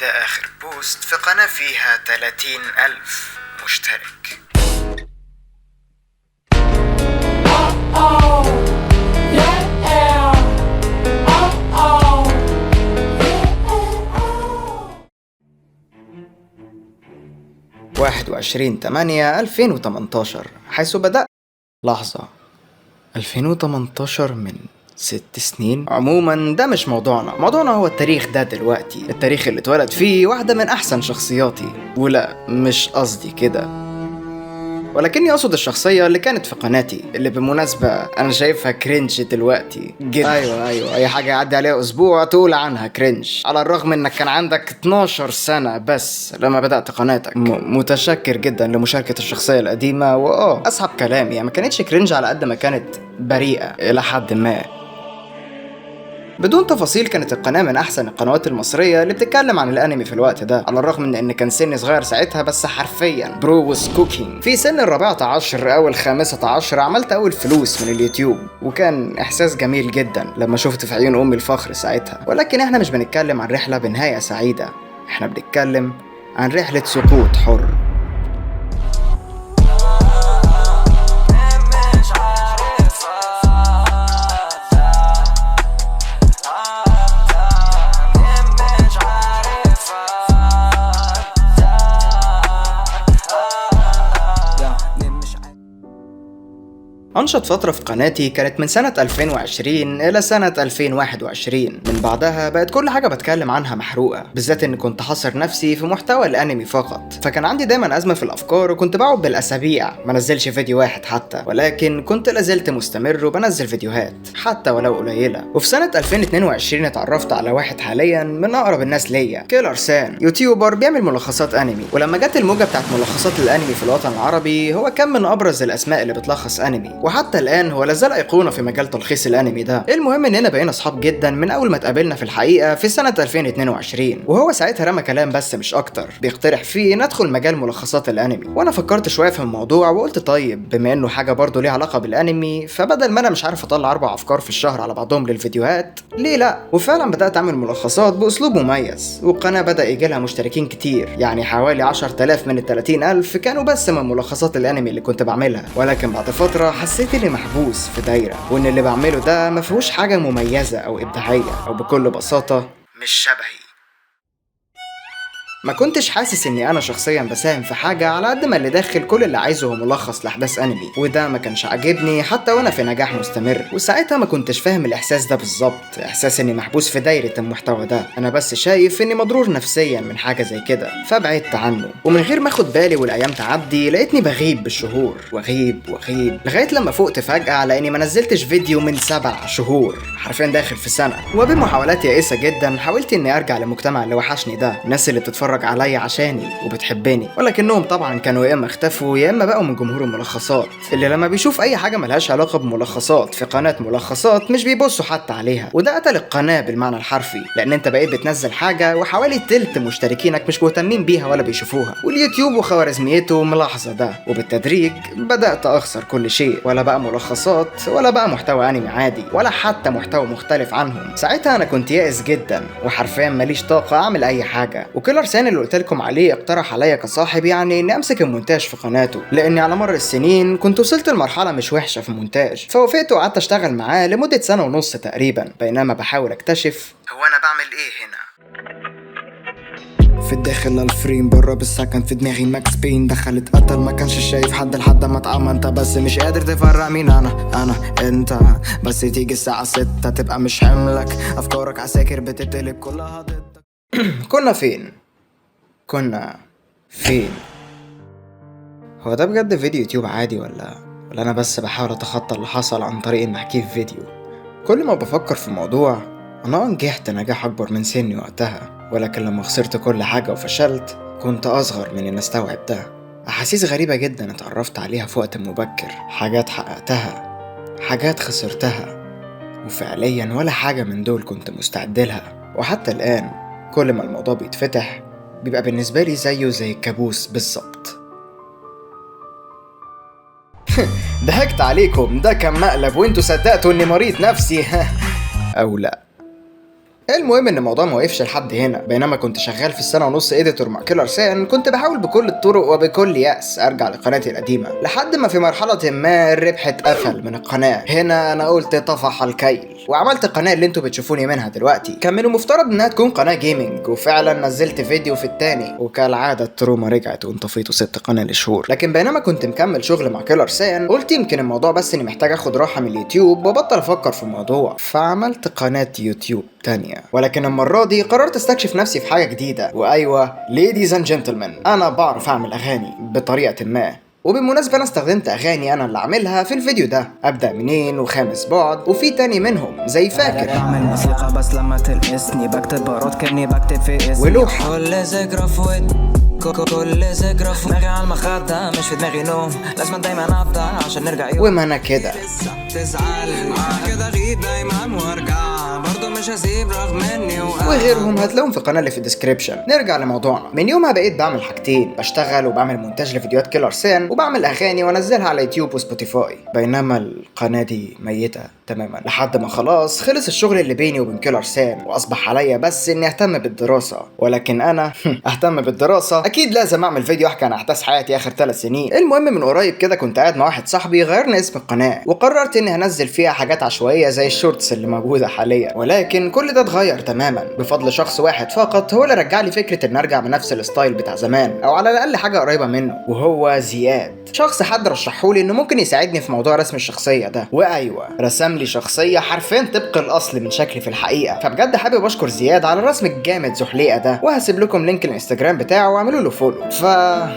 ده آخر بوست في قناة فيها 30,000 مشترك. واحد 21/8/2018 حيث بدأ لحظة 2018 من 6 سنين. عموما ده مش موضوعنا هو التاريخ ده دلوقتي، التاريخ اللي اتولد فيه واحدة من أحسن شخصياتي، ولا مش قصدي كده، ولكني أقصد الشخصية اللي كانت في قناتي، اللي بالمناسبة أنا شايفها كرنج دلوقتي جدا. أيوة أي حاجة يعدي عليها أسبوع تقول عنها كرنج، على الرغم إنك كان عندك 12 سنة بس لما بدأت قناتك. متشكر جدا لمشاركة الشخصية القديمة، أسحب كلامي، ما كانتش كرنج على قد ما كانت بريئة إلى حد ما. بدون تفاصيل، كانت القناة من أحسن القنوات المصرية اللي بتتكلم عن الأنمي في الوقت ده، على الرغم من إن كان سني صغير ساعتها، بس حرفيا برو was cooking. في سن 14 أو 15 عملت أول فلوس من اليوتيوب، وكان إحساس جميل جدا لما شفت في عيون أمي الفخر ساعتها. ولكن إحنا مش بنتكلم عن رحلة بنهاية سعيدة، إحنا بنتكلم عن رحلة سقوط حر. أنشط فترة في قناتي كانت من سنة 2020 إلى سنة 2021. من بعدها بقت كل حاجة بتكلم عنها محروقة، بالذات إن كنت حاصر نفسي في محتوى الأنمي فقط، فكان عندي دايما أزمة في الأفكار، وكنت بقعد بالأسابيع ما نزلش فيديو واحد حتى. ولكن كنت لازلت مستمر وبنزل فيديوهات حتى ولو قليلة. وفي سنة 2022 اتعرفت على واحد حاليا من أقرب الناس ليا، كيلر سان، يوتيوبر بيعمل ملخصات أنمي. ولما جت الموجة بتاعت ملخصات الأنمي في الوطن العربي، هو كان من أبرز الأسماء اللي بتلخص أنمي، وحتى الآن هو لازال أيقونة في مجال تلخيص الأنمي ده. المهم إننا بقينا أصحاب جدا من أول ما اتقابلنا في الحقيقة في سنة 2022، وهو ساعتها رمى كلام بس مش أكتر بيقترح فيه ندخل مجال ملخصات الأنمي. وأنا فكرت شوية في الموضوع وقلت طيب، بما إنه حاجة برضه ليها علاقة بالأنمي، فبدل ما أنا مش عارف أطلع 4 أفكار في الشهر على بعضهم للفيديوهات، ليه لأ؟ وفعلا بدأت أعمل ملخصات بأسلوب مميز، والقناة بدأ يجيلها مشتركين كتير، يعني حوالي 10,000 من 30,000 كانوا بس من ملخصات الأنمي اللي كنت بعملها. ولكن بعد فترة حسيت إني محبوس في دايرة، وإن اللي بعمله ده مفيهوش حاجة مميزة أو إبداعية، أو بكل بساطة مش شبهي. ما كنتش حاسس اني انا شخصيا بساهم في حاجه، على قد ما اللي داخل كل اللي عايزه هو ملخص لاحداث انمي، وده ما كانش عاجبني حتى وانا في نجاح مستمر. وساعتها ما كنتش فاهم الاحساس ده بالظبط، احساس اني محبوس في دايره المحتوى ده. انا بس شايف اني مضرور نفسيا من حاجه زي كده، فبعدت عنه. ومن غير ما اخد بالي والايام تعدي، لقيتني بغيب بالشهور، واغيب لغايه لما فقت فجاه على اني ما نزلتش فيديو من 7 شهور، حرفيا داخل في سنه. وبمحاولات يائسه جدا حاولت اني ارجع للمجتمع اللي وحشني ده، الناس اللي بتتفرج عليا عشاني وبتحبني، ولكنهم طبعا كانوا يا اما اختفوا يا اما بقوا من جمهور الملخصات، اللي لما بيشوف اي حاجه ملهاش علاقه بملخصات في قناه ملخصات مش بيبصوا حتى عليها. وده قتل القناه بالمعنى الحرفي، لان انت بقيت بتنزل حاجه وحوالي تلت مشتركينك مش مهتمين بيها ولا بيشوفوها، واليوتيوب وخوارزميته ملاحظه ده. وبالتدريج بدات اخسر كل شيء، ولا بقى ملخصات ولا بقى محتوى انمي عادي ولا حتى محتوى مختلف عنهم. ساعتها انا كنت يائس جدا، وحرفيا ماليش طاقه اعمل اي حاجه. وكيلر سان اللي قلت لكم عليه اقترح عليا كصاحب يعني اني امسك المونتاج في قناته، لاني على مر السنين كنت وصلت لمرحله مش وحشه في المونتاج، فوافقت وقعدت اشتغل معاه لمده 1.5 سنة تقريبا، بينما بحاول اكتشف هو انا بعمل ايه هنا. في الداخل الفريم، برا بالسكن في دماغي ماكس بين، دخلت قتل ما كانش شايف حد لحد ما اتعمى. انت بس مش قادر تفرق مين انا انت، بس تيجي الساعه 6 تبقى مش حملك، افكارك عساكر بتتقلب كلها ضدك. كنا فين؟ هو ده بجد فيديو يوتيوب عادي ولا انا بس بحاول اتخطى اللي حصل عن طريق اني احكيه في فيديو؟ كل ما بفكر في الموضوع انا نجحت نجاح اكبر من سني وقتها، ولكن لما خسرت كل حاجة وفشلت كنت اصغر من ان استوعب ده. احاسيس غريبة جدا اتعرفت عليها في وقت مبكر، حاجات حققتها، حاجات خسرتها، وفعليا ولا حاجة من دول كنت مستعد لها. وحتى الان كل ما الموضوع بيتفتح بيبقى بالنسبة لي زيه زي الكابوس بالظبط. ضحكت عليكم، ده كان مقلب وانتوا صدقتوا اني مريض نفسي. او لا. المهم ان الموضوع ما وقفش لحد هنا. بينما كنت شغال في السنه ونص اديتور مع كيلر سان، كنت بحاول بكل الطرق وبكل يأس ارجع لقناتي القديمه، لحد ما في مرحله ما الربح اتقفل من القناه. هنا انا قلت طفح الكيل وعملت القناه اللي انتوا بتشوفوني منها دلوقتي. كان من المفترض انها تكون قناه جيمنج، وفعلا نزلت فيديو في التاني، وكالعاده التروما رجعت وانطفيت وسبت قناه لشهور. لكن بينما كنت مكمل شغل مع كيلر سان، قلت يمكن الموضوع بس اني محتاج اخد راحه من اليوتيوب وبطل افكر في الموضوع، فعملت قناه يوتيوب تانية. ولكن المرة دي قررت استكشف نفسي في حاجة جديدة. وايوه ليديز اند جنتلمان، انا بعرف اعمل اغاني بطريقة ما. وبالمناسبة انا استخدمت اغاني انا اللي اعملها في الفيديو ده، ابدأ منين وخامس بعد، وفي تاني منهم زي فاكر. بعمل موسيقى بس لما تلمسني بكتب بارات كأني بكتب في اسمي. ولوحة. كل ذكرى في كل ذكرى في دماغي على المخدة، مش في دماغي نوم، لازم دايما ابدأ عشان نرجع يوم. وما انا كده تزعل معاك كده غيب دايما وارجع برضه مش هسيب رغم اني وغيرهم هتلاقوهم في القناه اللي في الديسكريبشن. نرجع لموضوعنا. من يومها بقيت بعمل حاجتين، بشتغل وبعمل مونتاج لفيديوهات كيلر سان، وبعمل اغاني وانزلها على يوتيوب وسبوتيفاي. بينما القناه دي ميته تماما، لحد ما خلاص خلص الشغل اللي بيني وبين كيلر سان، واصبح عليا بس اني اهتم بالدراسه. ولكن انا اهتم بالدراسه اكيد لازم اعمل فيديو احكي عن احداث حياتي اخر 3 سنين. المهم من قريب كده كنت قاعد مع واحد صاحبي غيرنا اسم القناه، وقررت اني هنزل فيها حاجات عشوائيه زي الشورتس اللي موجوده حاليا. ولكن كل ده اتغير تماما بفضل شخص واحد فقط، هو اللي رجع لي فكره ان ارجع بنفس الستايل بتاع زمان، او على الاقل حاجه قريبه منه، وهو زياد. شخص حد رشحولي انه ممكن يساعدني في موضوع رسم الشخصيه ده، وايوه رسم لي شخصيه حرفيا طبق الاصل من شكلي في الحقيقه. فبجد حابب اشكر زياد على الرسم الجامد زحليقه ده، وهسيب لكم لينك الانستجرام بتاعه واعملوا له فولو.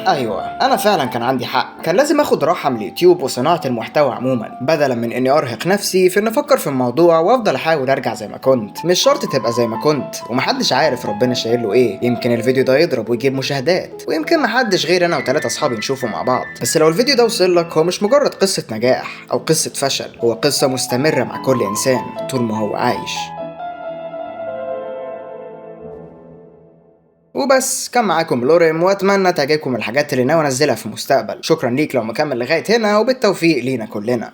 ايوه انا فعلا كان عندي حق، كان لازم اخد راحه من اليوتيوب وصناعه المحتوى عموما، بدلا من اني ارهق نفسي في ان افكر في الموضوع وافضل احاول ارجع زي ما كنت. مش شرط تبقى زي ما كنت، ومحدش عارف ربنا شايل له ايه. يمكن الفيديو ده يضرب ويجيب مشاهدات، ويمكن محدش غير انا و3 اصحابي نشوفه مع بعض. بس لو الفيديو ده وصل لك، هو مش مجرد قصه نجاح او قصه فشل، هو قصه مستمره مع كل انسان طول ما هو عايش. وبس، كان معاكم لوريم، واتمنى تعجبكم الحاجات اللي ناوي انزلها في المستقبل. شكرا ليك لو مكمل لغايه هنا، وبالتوفيق لينا كلنا.